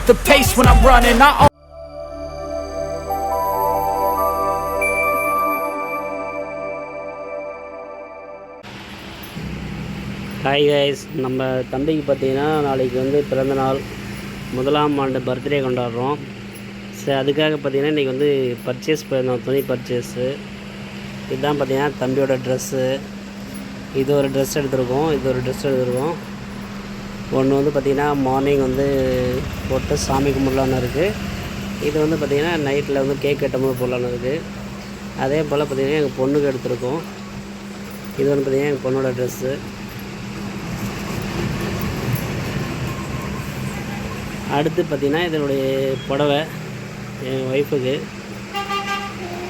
the pace when I'm running. Hi guys, நம்ம தம்பிக்கு பார்த்திங்கன்னா நாளைக்கு வந்து பிறந்தநாள், 1ஆம் ஆண்டு பர்த்டே கொண்டாடுறோம். சரி, அதுக்காக பார்த்திங்கன்னா இன்றைக்கி வந்து பர்ச்சேஸ் போயிருந்தோம், துணி பர்ச்சேஸு. இதுதான் பார்த்திங்கன்னா தம்பியோட ட்ரெஸ்ஸு. இது ஒரு ட்ரெஸ் எடுத்துருக்கோம், இது ஒரு ட்ரெஸ் எடுத்துருக்கோம். ஒன்று வந்து பார்த்திங்கன்னா மார்னிங் வந்து போட்டு சாமி கும்பிடலான்னு இருக்குது. இது வந்து பார்த்திங்கன்னா நைட்டில் வந்து கேக் கட்டும்போது போடலான்னு இருக்குது. அதே போல் பார்த்திங்கன்னா எங்கள் பொண்ணுக்கு எடுத்துருக்கோம். இது வந்து பார்த்திங்கன்னா எங்கள் பொண்ணோட ட்ரெஸ்ஸு. அடுத்து பார்த்திங்கன்னா இதனுடைய புடவை என் ஒய்ஃபுக்கு.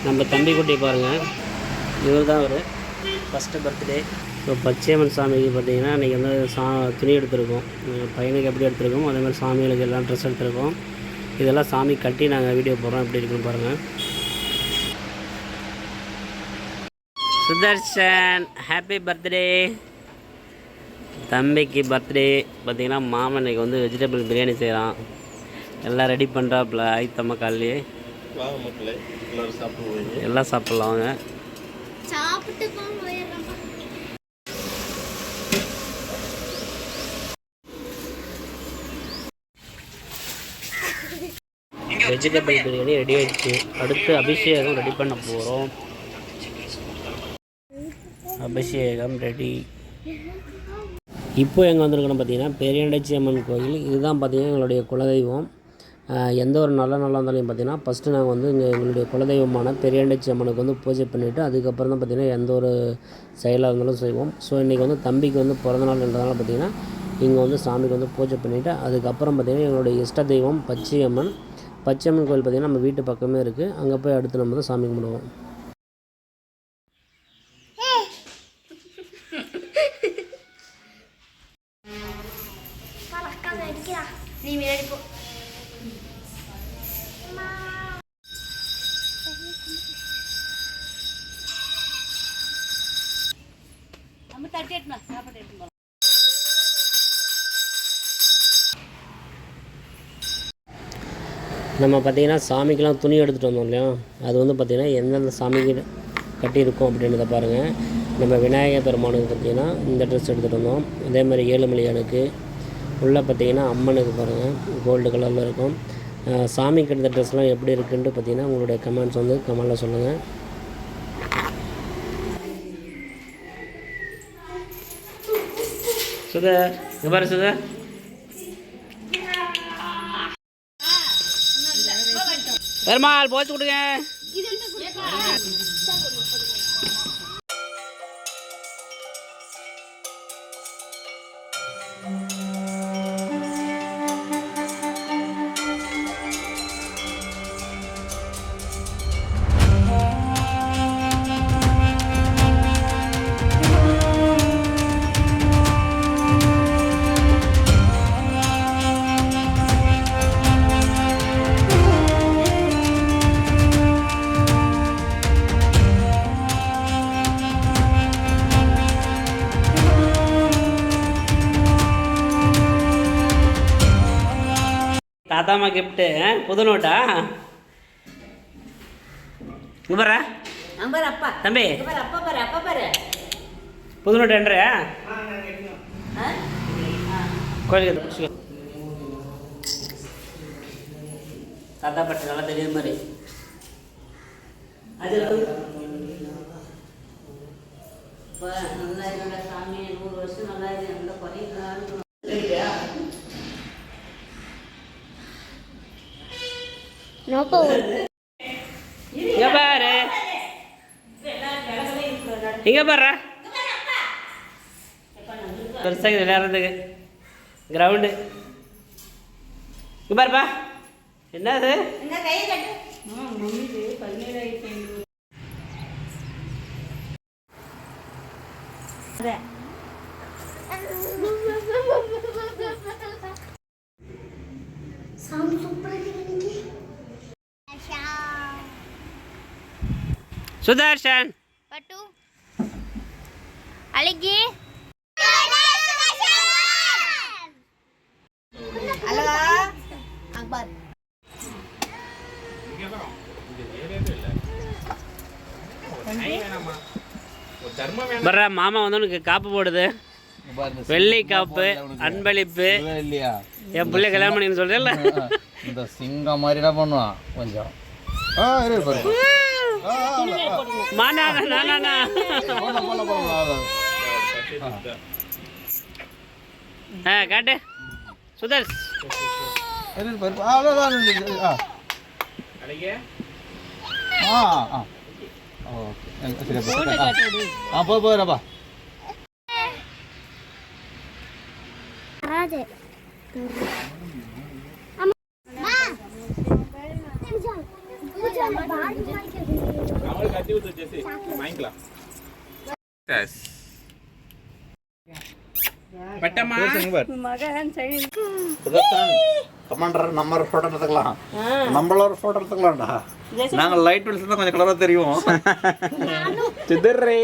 நம்ம தம்பி குட்டி பாருங்கள், இவர் தான் ஒரு ஃபஸ்ட்டு பர்த்டே. ஸோ பச்சையம்மன் சாமிக்கு பார்த்திங்கன்னா இன்றைக்கி வந்து துணி எடுத்துருக்கோம். பையனுக்கு எப்படி எடுத்துருக்கோம் அதே மாதிரி சாமிகளுக்கு எல்லாம் ட்ரெஸ் எடுத்துருக்கோம். இதெல்லாம் சாமி கட்டி நாங்கள் வீடியோ போடுறோம், எப்படி இருக்குன்னு பாருங்கள். Sudarshan happy birthday. தம்பிக்கு பர்த்டே பார்த்திங்கன்னா மாமன் இன்றைக்கி வந்து வெஜிடபிள் பிரியாணி செய்கிறான். எல்லாம் ரெடி பண்ணுறாப்புல. ஆயித்தம்மா காலையே எல்லாம் சாப்பிட்லாம் வாங்க. வெஜிடபிள் பிரியாணி ரெடி ஆகிடுச்சு. அடுத்து அபிஷேகம் ரெடி பண்ண போகிறோம். அபிஷேகம் ரெடி. இப்போ எங்கே வந்திருக்கணும் பார்த்திங்கன்னா பெரியாண்டச்சி அம்மன் கோயில். இதுதான் பார்த்திங்கன்னா எங்களுடைய குலதெய்வம். எந்த ஒரு நல்ல நாளாக இருந்தாலும் பார்த்திங்கன்னா ஃபஸ்ட்டு நாங்கள் வந்து இங்கே எங்களுடைய குலதெய்வமான பெரியாண்டச்சி அம்மனுக்கு வந்து பூஜை பண்ணிவிட்டு அதுக்கப்புறம் தான் பார்த்திங்கன்னா எந்த ஒரு செயலாக இருந்தாலும் செய்வோம். ஸோ இன்றைக்கி வந்து தம்பிக்கு வந்து பிறந்தநாள்ன்றதுனால பார்த்திங்கன்னா இங்கே வந்து சாமிக்கு வந்து பூஜை பண்ணிவிட்டு அதுக்கப்புறம் பார்த்திங்கன்னா எங்களுடைய இஷ்ட தெய்வம் பச்சையம்மன் கோயில் பார்த்திங்கன்னா நம்ம வீட்டு பக்கமே இருக்குது. அங்கே போய் அடுத்து நம்ம தான் சாமி கும்பிடுவோம். நம்ம பார்த்திங்கன்னா சாமிக்கெலாம் துணி எடுத்துகிட்டு வந்தோம் இல்லையா, அது வந்து பார்த்திங்கன்னா எந்தெந்த சாமிக்கு கட்டியிருக்கோம் அப்படின்றத பாருங்கள். நம்ம விநாயகர் பெருமானுக்கு பார்த்திங்கன்னா இந்த ட்ரெஸ் எடுத்துகிட்டு வந்தோம். அதே மாதிரி ஏழுமலையானுக்கு உள்ளே பார்த்திங்கன்னா அம்மனுக்கு பாருங்கள் கோல்டு கலரில் இருக்கும். சாமிக்கு எடுத்த ட்ரெஸ்லாம் எப்படி இருக்குன்ட்டு பார்த்திங்கன்னா உங்களுடைய கமெண்ட்ஸ் வந்து கமெண்டில் சொல்லுங்கள். சுதா இங்கே பாரு சுதா. பெருமாள் போச்சு கொடுங்க. தாத்தாமா கிஃப்ட்டு புது நோட்டா? இங்கே பாரு அப்பா தம்பி புது நோட்டு என்ற கோயிலுக்கு தாத்தா பட்டு நல்லா தெரியுற மாதிரி. அது நல்லா என்னோட சாமி 100 வருஷம் நல்லா இருக்கு, எந்த குறையும். இங்க பாரு இங்க பாரு பெருசாக விளையாடுறதுக்கு கிரவுண்டு. இங்க பாருப்பா என்னது சுதர்ஷன் பட்டு அழகி ஹலோ வர்ற மாமா வந்து உனக்கு காப்பு போடுது, வெள்ளி காப்பு அன்பளிப்பு. என் பிள்ளை கல்யாணம் பண்ணின்னு சொல்றேன்ல, இந்த சிங்கம் மாதிரி என்ன பண்ணுவான் கொஞ்சம். காட்டு சுதர்ஸ். போறப்பா கமாண்டர் நம்ம ஒரு போட்டோ எடுத்துக்கலாம், நம்மள ஒரு போட்டோ எடுத்துக்கலாம்டா. நாங்க லைட் வெளிச்சம் தான் கொஞ்சம் கலரா தெரியும். சிதறே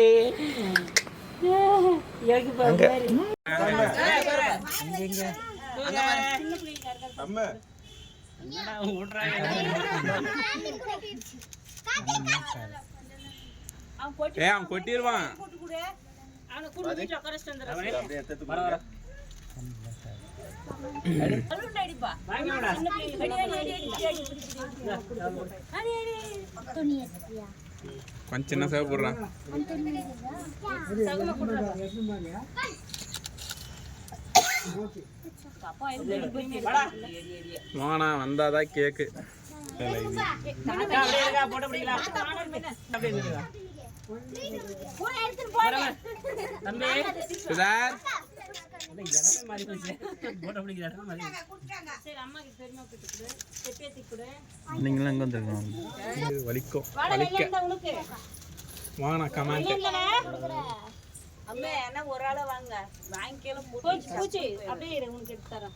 அவன் கொட்டிடுவான். கொஞ்சம் சின்ன சேவை போடுறான். மோனா வந்தாதான் கேக்கு. நீங்களும் எங்க வந்துருக்கோம் வலிக்கும் வலிக்க வாங்க கமாண்ட். ஒரு ஆளை வாங்க வாங்கிக்கலாம் பூச்சி அப்படியே உனக்கு எடுத்து தரேன்.